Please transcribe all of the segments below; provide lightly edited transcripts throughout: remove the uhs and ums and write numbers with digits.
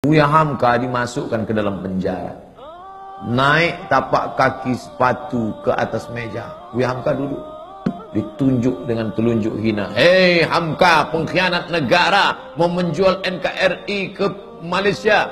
Buya Hamka dimasukkan ke dalam penjara. Naik tapak kaki sepatu ke atas meja. Buya Hamka duduk. Ditunjuk dengan telunjuk hina. Hei Hamka, pengkhianat negara, mau menjual NKRI ke Malaysia.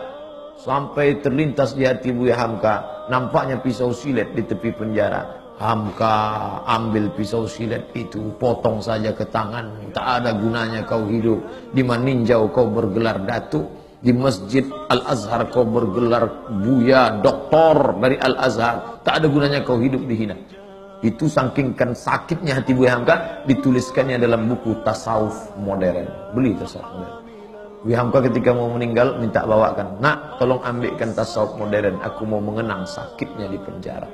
Sampai terlintas di hati Buya Hamka, nampaknya pisau silet di tepi penjara. Hamka ambil pisau silet itu, potong saja ke tangan. Tak ada gunanya kau hidup. Di Maninjau kau bergelar datuk, di Masjid Al-Azhar kau bergelar buya, doktor dari Al-Azhar. Tak ada gunanya kau hidup dihina. Itu saking sakitnya hati Buya Hamka, dituliskannya dalam buku Tasawuf Modern. Beli Tasawuf Modern. Buya Hamka ketika mau meninggal minta bawakan, nak tolong ambilkan Tasawuf Modern, aku mau mengenang sakitnya di penjara.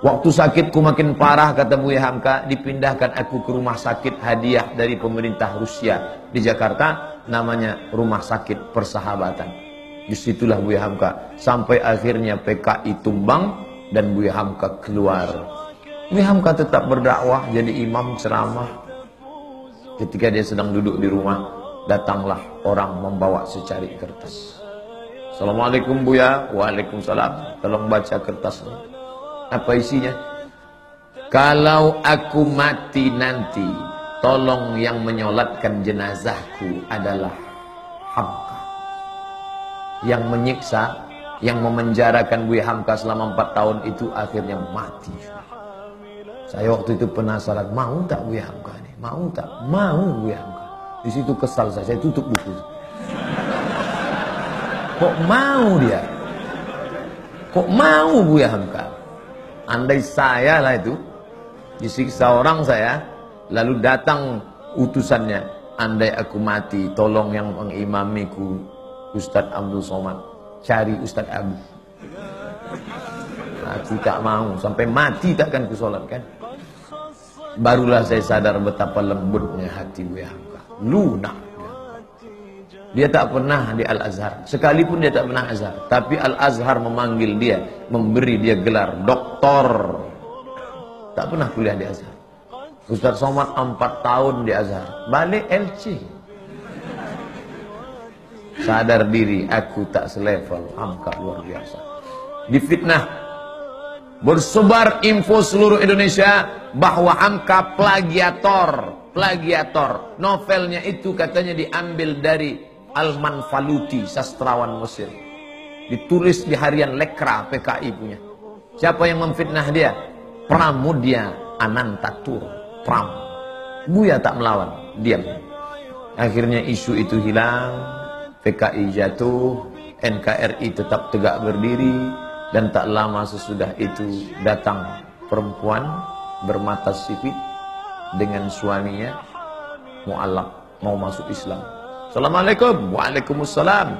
Waktu sakitku makin parah, kata Buya Hamka, dipindahkan aku ke rumah sakit hadiah dari pemerintah Rusia di Jakarta, namanya Rumah Sakit Persahabatan. Disitulah Buya Hamka sampai akhirnya PKI tumbang dan Buya Hamka keluar. Buya Hamka tetap berdakwah, jadi imam ceramah. Ketika dia sedang duduk di rumah, datanglah orang membawa secari kertas. Assalamualaikum Buya. Waalaikumsalam. Tolong baca kertas ini. Apa isinya? Kalau aku mati nanti, tolong yang menyolatkan jenazahku adalah Hamka. Yang menyiksa, yang memenjarakan Buya Hamka selama 4 tahun itu akhirnya mati. Saya waktu itu penasaran, mau tak Buya Hamka ini? Mau tak? Mau Buya Hamka. Di situ kesal saya tutup buku. Kok mau dia? Kok mau Buya Hamka? Andai saya lah itu disiksa orang saya, lalu datang utusannya, andai aku mati, tolong yang mengimamiku Ustadz Abdul Somad, cari Ustadz Abu. Aku tak mau, sampai mati takkan ku sholat kan. Barulah saya sadar betapa lembutnya hati Buya Hamka, lunak. Dia tak pernah di Al-Azhar, sekalipun dia tak pernah Azhar, tapi Al-Azhar memanggil dia, memberi dia gelar doktor. Tak pernah kuliah di Azhar. Ustadz Somad 4 tahun di Azhar, balik LC. Sadar diri, aku tak selevel. Hamka luar biasa. Difitnah, bersebar info seluruh Indonesia bahwa Hamka plagiator. Novelnya itu katanya diambil dari Al-Manfaluti, sastrawan Mesir. Ditulis di harian Lekra, PKI punya. Siapa yang memfitnah dia? Pramudia Anantatur, Pram. Buya tak melawan, diam. Akhirnya isu itu hilang, PKI jatuh, NKRI tetap tegak berdiri, dan tak lama sesudah itu datang perempuan bermata sipit dengan suaminya, mu'alaf, mau masuk Islam. Assalamualaikum. Waalaikumsalam.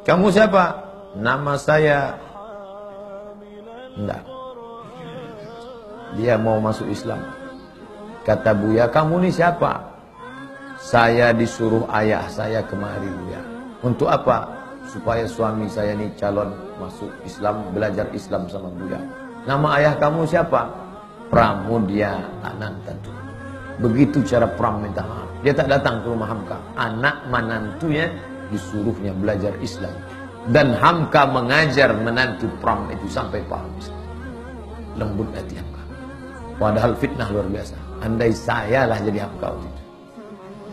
Kamu siapa? Nama saya. Enggak. Dia mau masuk Islam. Kata Buya, kamu ini siapa? Saya disuruh ayah saya kemari Buya. Untuk apa? Supaya suami saya ini calon masuk Islam, belajar Islam sama Buya. Nama ayah kamu siapa? Pramudia Anantatur. Begitu cara Pram minta maaf. Dia tak datang ke rumah Hamka. Anak menantunya disuruhnya belajar Islam. Dan Hamka mengajar menantu Pram itu sampai paham Islam. Lembut hati Hamka. Padahal fitnah luar biasa. Andai saya lah jadi Hamka waktu itu.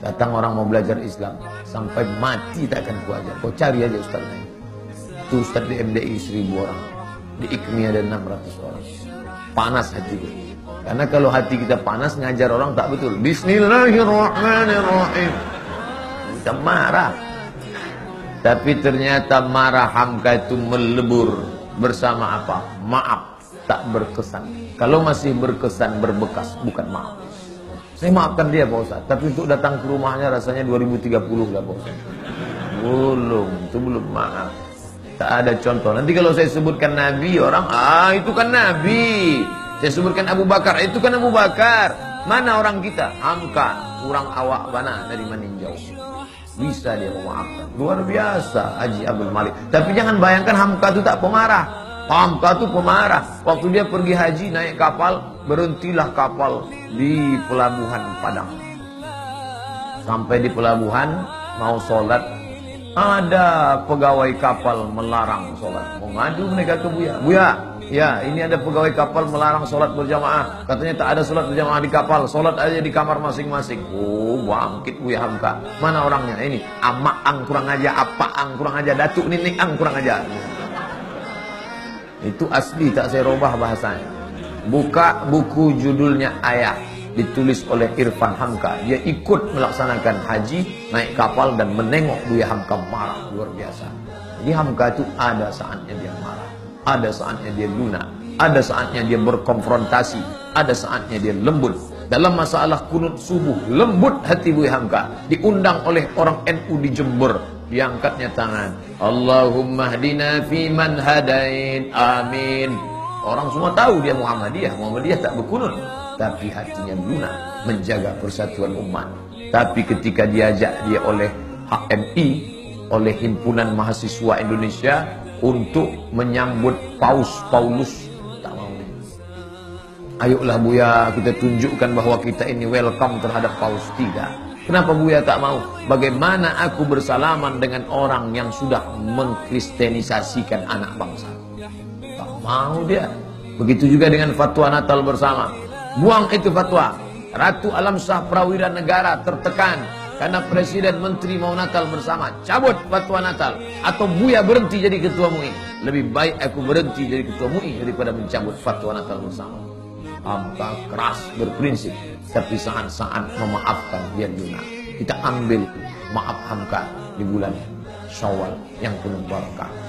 Datang orang mau belajar Islam, sampai mati tak akan kuajar. Kau cari aja Ustaz lain. Itu Ustaz di MDI 1000 orang. Di IKMI ada 600 orang. Panas hati gue. Karena kalau hati kita panas, ngajar orang tak betul. Bismillahirrahmanirrahim. Kita marah. Tapi ternyata marah Hamka itu melebur. Bersama apa? Maaf. Tak berkesan. Kalau masih berkesan, berbekas. Bukan maaf. Saya maafkan dia Pak Ustaz. Tapi untuk datang ke rumahnya rasanya 2030 lah Pak Ustaz. Belum. Itu belum maaf. Tak ada contoh. Nanti kalau saya sebutkan Nabi, orang, itu kan Nabi. Saya sebutkan Abu Bakar, itu kan Abu Bakar. Mana orang kita? Hamka, kurang awak mana dari Maninjau. Bisa dia memaafkan. Luar biasa Haji Abdul Malik. Tapi jangan bayangkan Hamka itu tak pemarah. Hamka itu pemarah. Waktu dia pergi haji naik kapal, berhentilah kapal di pelabuhan Padang. Sampai di pelabuhan, mau sholat, Ada pegawai kapal melarang sholat. Mau ngadu mereka ke Buya. Buya, ya ini ada pegawai kapal melarang sholat berjamaah. Katanya tak ada sholat berjamaah di kapal. Sholat aja di kamar masing-masing. Oh, bangkit Buya Hamka. Mana orangnya? Ini Amaang kurang aja, Apaang kurang aja, Datuk Ninik Ang kurang aja. Itu asli, tak saya robah bahasanya. Buka buku judulnya Ayah, ditulis oleh Irfan Hamka. Dia ikut melaksanakan haji, naik kapal dan menengok Buya Hamka marah luar biasa. Jadi Hamka itu ada saatnya dia marah, ada saatnya dia lunak, ada saatnya dia berkonfrontasi, ada saatnya dia lembut. Dalam masalah kunut subuh, lembut hati Buya Hamka. Diundang oleh orang NU di Jember, diangkatnya tangan. Allahumma hdina fiman hadain, amin. Orang semua tahu dia Muhammadiyah. Muhammadiyah tak berkunut, tapi hatinya lunak menjaga persatuan umat. Tapi ketika diajak dia oleh HMI, oleh Himpunan Mahasiswa Indonesia untuk menyambut Paus Paulus, tak mau. Ayolah Buya, kita tunjukkan bahwa kita ini welcome terhadap Paus. Tidak. Kenapa Buya tak mau? Bagaimana aku bersalaman dengan orang yang sudah mengkristenisasikan anak bangsa? Tak mau dia. Begitu juga dengan fatwa Natal bersama. Buang itu fatwa. Ratu Alamsyah Prawira Negara tertekan karena Presiden Menteri mau Natal bersama. Cabut fatwa Natal. Atau Buya berhenti jadi ketua MUI. Lebih baik aku berhenti jadi ketua MUI daripada mencabut fatwa Natal bersama. Hamka keras berprinsip, tapi saat-saat memaafkan biar lunak. Kita ambil maaf Hamka di bulan Syawal yang penuh barakah.